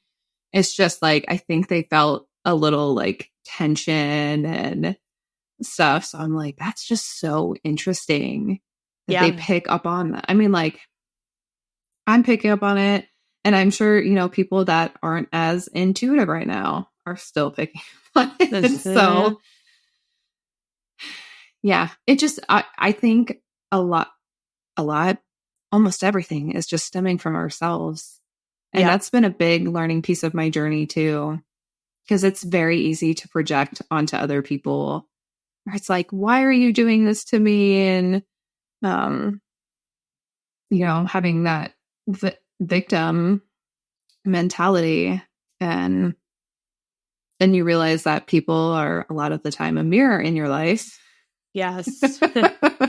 It's just like, I think they felt a little like tension and stuff. So I'm like, that's just so interesting that they pick up on that. I mean, like I'm picking up on it and I'm sure, people that aren't as intuitive right now are still picking up on it. So yeah, it just, I think a lot, almost everything is just stemming from ourselves. And that's been a big learning piece of my journey too, because it's very easy to project onto other people. It's like, why are you doing this to me? And, having that victim mentality. And then you realize that people are a lot of the time a mirror in your life. Yes,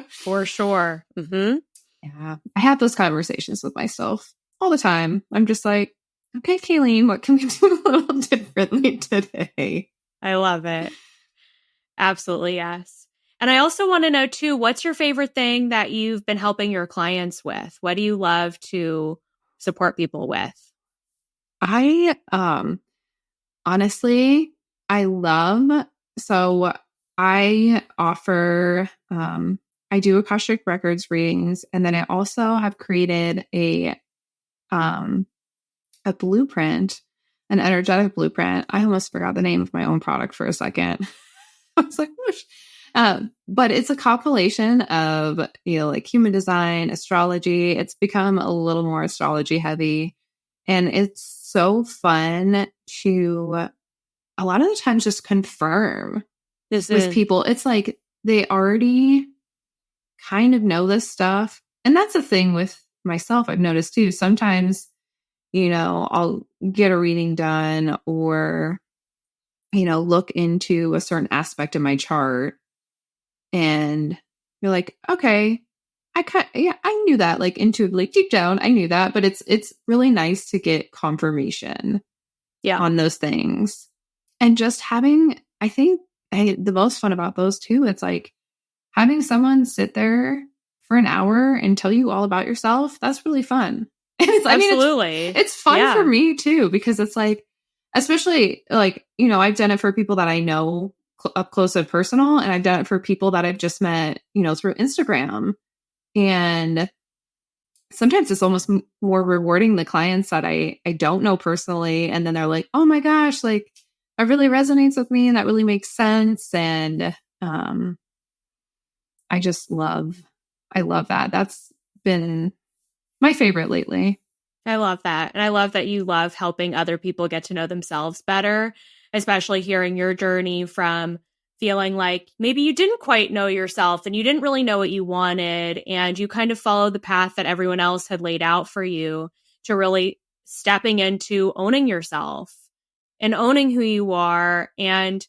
for sure. Mm-hmm. Yeah. I have those conversations with myself all the time. I'm just like, okay, Kayleen, what can we do a little differently today? I love it. Absolutely. Yes. And I also want to know too, what's your favorite thing that you've been helping your clients with? What do you love to support people with? I, honestly, so I offer, I do Akashic Records readings, and then I also have created a blueprint, an energetic blueprint. I almost forgot the name of my own product for a second. I was like, whoosh. But it's a compilation of, like human design, astrology. It's become a little more astrology heavy. And it's so fun to a lot of the times just confirm with people. It's like they already kind of know this stuff. And that's the thing with myself, I've noticed too, sometimes, I'll get a reading done or, look into a certain aspect of my chart and you're like, okay, I knew that, like intuitively deep down, I knew that, but it's really nice to get confirmation on those things. And just having, I think the most fun about those too, it's like having someone sit there for an hour and tell you all about yourself. That's really fun. Absolutely. It's fun for me too, because it's like, especially like, I've done it for people that I know up close and personal, and I've done it for people that I've just met, through Instagram. And sometimes it's almost more rewarding the clients that I don't know personally. And then they're like, oh my gosh, like that really resonates with me and that really makes sense. And I love that. That's been my favorite lately. I love that. And I love that you love helping other people get to know themselves better, especially hearing your journey from feeling like maybe you didn't quite know yourself and you didn't really know what you wanted. And you kind of followed the path that everyone else had laid out for you to really stepping into owning yourself and owning who you are and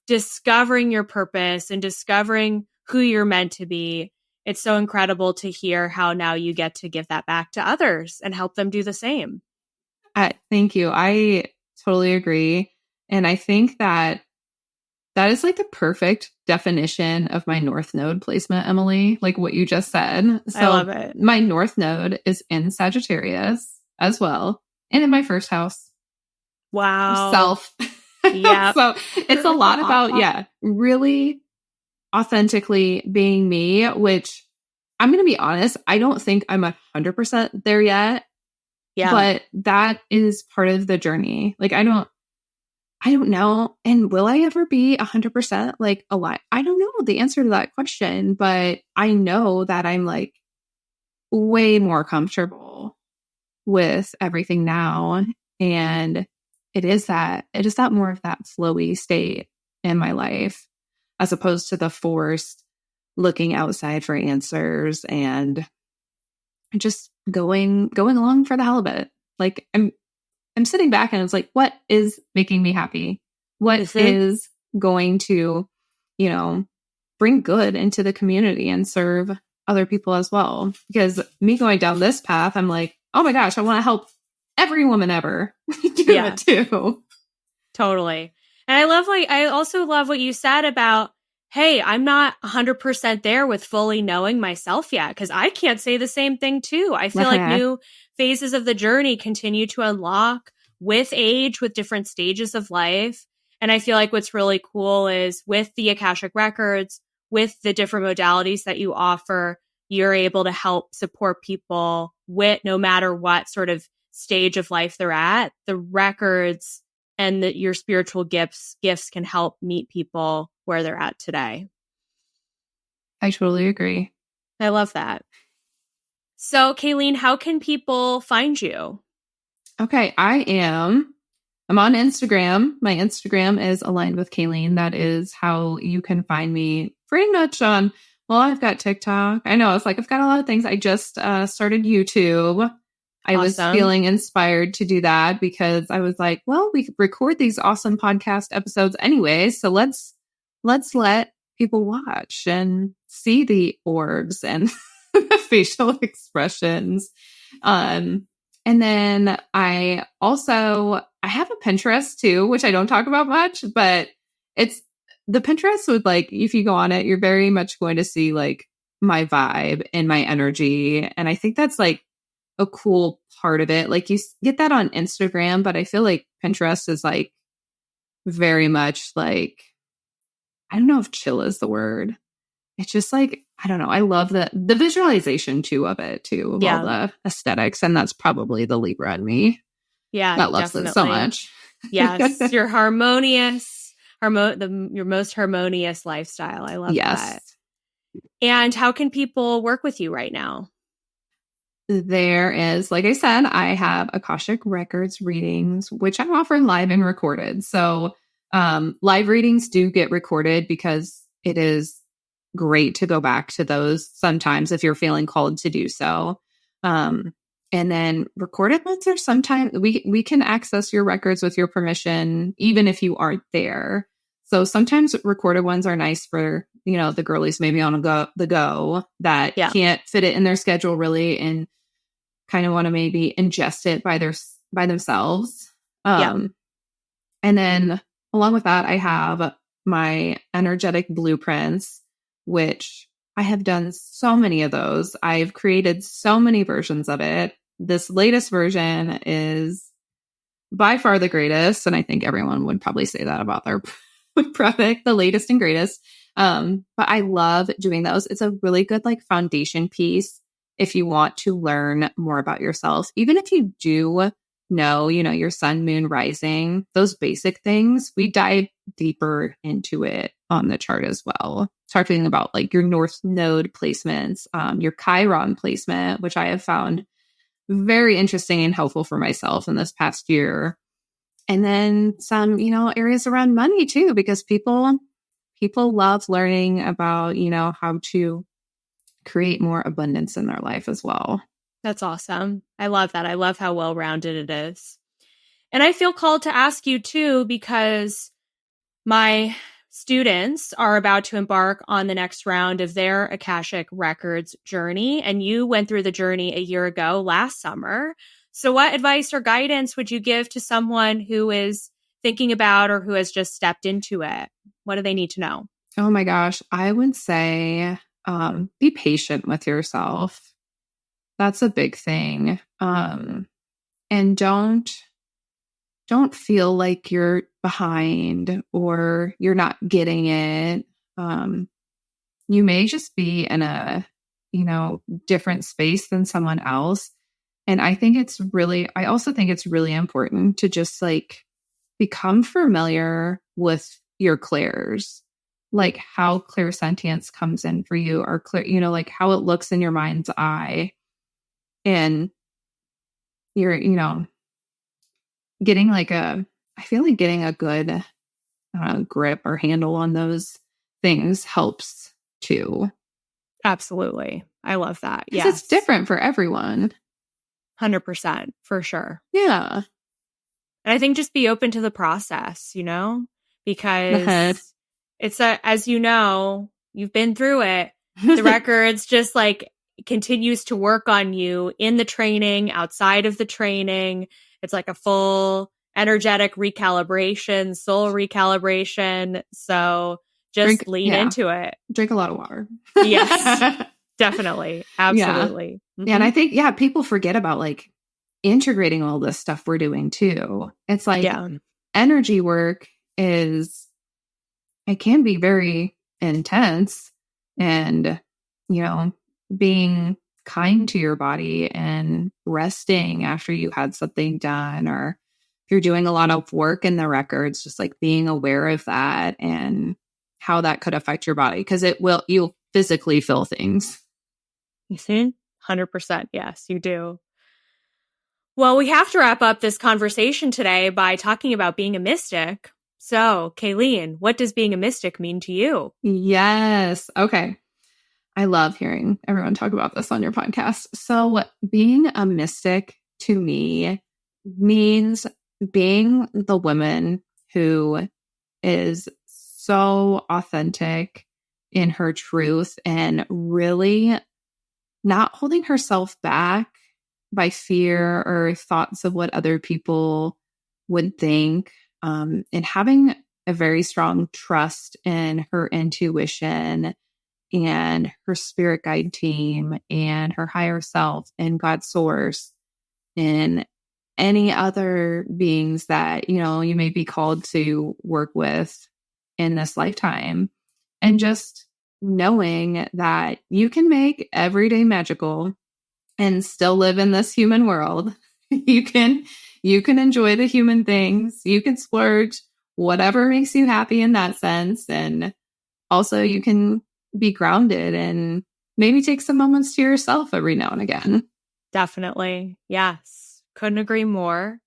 discovering your purpose and discovering who you're meant to be. It's so incredible to hear how now you get to give that back to others and help them do the same. Thank you. I totally agree. And I think that is like the perfect definition of my North Node placement, Emily, like what you just said. So I love it. My North Node is in Sagittarius as well, and in my first house. Wow. Self. Yeah. So it's a lot about, really authentically being me, which I'm going to be honest, I don't think I'm 100% there yet. Yeah. But that is part of the journey. Like, I don't know. And will I ever be 100% like alive? I don't know the answer to that question, but I know that I'm like way more comfortable with everything now. And it is that more of that flowy state in my life, as opposed to the forced looking outside for answers and just going along for the hell of it. Like I'm sitting back and it's like, what is making me happy? What is going to, bring good into the community and serve other people as well? Because me going down this path, I'm like, oh my gosh, I want to help every woman ever do it too. Totally. And I also love what you said about, hey, I'm not 100% there with fully knowing myself yet, because I can't say the same thing too. I feel like new phases of the journey continue to unlock with age, with different stages of life. And I feel like what's really cool is with the Akashic Records, with the different modalities that you offer, you're able to help support people with no matter what sort of stage of life they're at. The records and your spiritual gifts can help meet people where they're at today. I totally agree. I love that. So, Kayleen, how can people find you? Okay, I'm on Instagram. My Instagram is aligned with Kayleen. That is how you can find me pretty much on, well, I've got TikTok. I know, it's like I've got a lot of things. I just started YouTube. I was feeling inspired to do that because I was like, well, we could record these awesome podcast episodes anyway. So let's let people watch and see the orbs and the facial expressions. And then I have a Pinterest too, which I don't talk about much, but it's the Pinterest with like, if you go on it, you're very much going to see like my vibe and my energy. And I think that's like a cool part of it. Like you get that on Instagram, but I feel like Pinterest is like very much like, I don't know if chill is the word. It's just like, I don't know. I love the visualization too of it too, of all the aesthetics. And that's probably the Libra in me. Yeah. That loves it so much. Yes. Your harmonious, your most harmonious lifestyle. I love that. And how can people work with you right now? There is, like I said, I have Akashic Records readings, which I offer live and recorded. So live readings do get recorded because it is great to go back to those sometimes if you're feeling called to do so. And then recorded ones are sometimes we can access your records with your permission, even if you aren't there. So sometimes recorded ones are nice for, the girlies maybe on the go that can't fit it in their schedule really and kind of want to maybe ingest it by themselves. And then along with that, I have my energetic blueprints, which I have done so many of those. I've created so many versions of it. This latest version is by far the greatest. And I think everyone would probably say that about their product, the latest and greatest. But I love doing those. It's a really good foundation piece if you want to learn more about yourself. Even if you do know, your sun, moon, rising, those basic things, we dive deeper into it on the chart as well. Talking about your North Node placements, your Chiron placement, which I have found very interesting and helpful for myself in this past year. And then some, areas around money too, because people love learning about, how to create more abundance in their life as well. That's awesome. I love that. I love how well-rounded it is. And I feel called to ask you too, because my students are about to embark on the next round of their Akashic Records journey. And you went through the journey a year ago, last summer. So what advice or guidance would you give to someone who is thinking about or who has just stepped into it? What do they need to know? Oh my gosh. I would say be patient with yourself. That's a big thing. And don't feel like you're behind or you're not getting it. You may just be in a, different space than someone else. And I also think it's really important to just become familiar with your clairs, how clairsentience comes in for you, or clear, how it looks in your mind's eye. And you're, getting I feel like getting a good grip or handle on those things helps too. Absolutely. I love that. Yes. It's different for everyone. 100%, for sure. Yeah. And I think just be open to the process, because it's as you've been through it. The records just continues to work on you in the training, outside of the training. It's a full energetic recalibration, soul recalibration. So just lean into it. Drink a lot of water. Yes, definitely. Absolutely. Yeah. Mm-hmm. Yeah. And I think, people forget about integrating all this stuff we're doing too. It's energy work it can be very intense, and, being kind to your body and resting after you had something done, or if you're doing a lot of work in the records, just being aware of that and how that could affect your body, because you'll physically feel things. 100%. Yes, you do. Well, we have to wrap up this conversation today by talking about being a mystic. So, Kayleen, what does being a mystic mean to you? Yes. Okay. I love hearing everyone talk about this on your podcast. So being a mystic to me means being the woman who is so authentic in her truth and really not holding herself back by fear or thoughts of what other people would think, and having a very strong trust in her intuition and her spirit guide team and her higher self and God's source and any other beings that, you may be called to work with in this lifetime. And just knowing that you can make every day magical and still live in this human world. You can enjoy the human things. You can splurge whatever makes you happy in that sense. And also you can be grounded and maybe take some moments to yourself every now and again. Definitely. Yes. Couldn't agree more.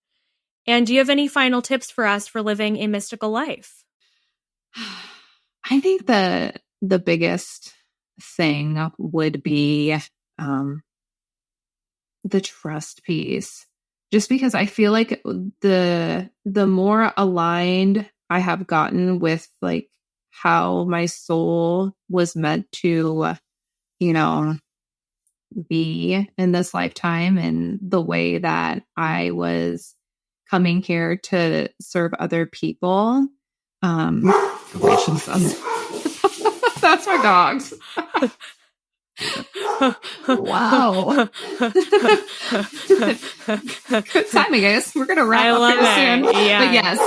And do you have any final tips for us for living a mystical life? I think the biggest thing would be the trust piece, just because I feel like the more aligned I have gotten with like how my soul was meant to, you know, be in this lifetime, and the way that I was coming here to serve other people. That's my dogs. Wow. Good timing, guys. We're going to wrap up here soon. Yeah. But yes,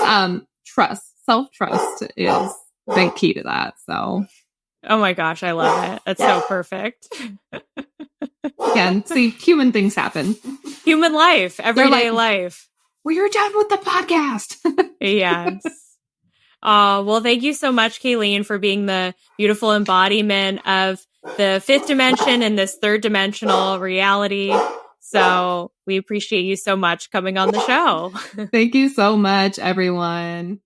trust, self-trust is the key to that. So. Oh my gosh, I love it. That's so perfect. Again, see, human things happen. Human life, everyday life. Well, you're done with the podcast. Yes. Well, thank you so much, Kayleen, for being the beautiful embodiment of the fifth dimension and this third dimensional reality. So we appreciate you so much coming on the show. Thank you so much, everyone.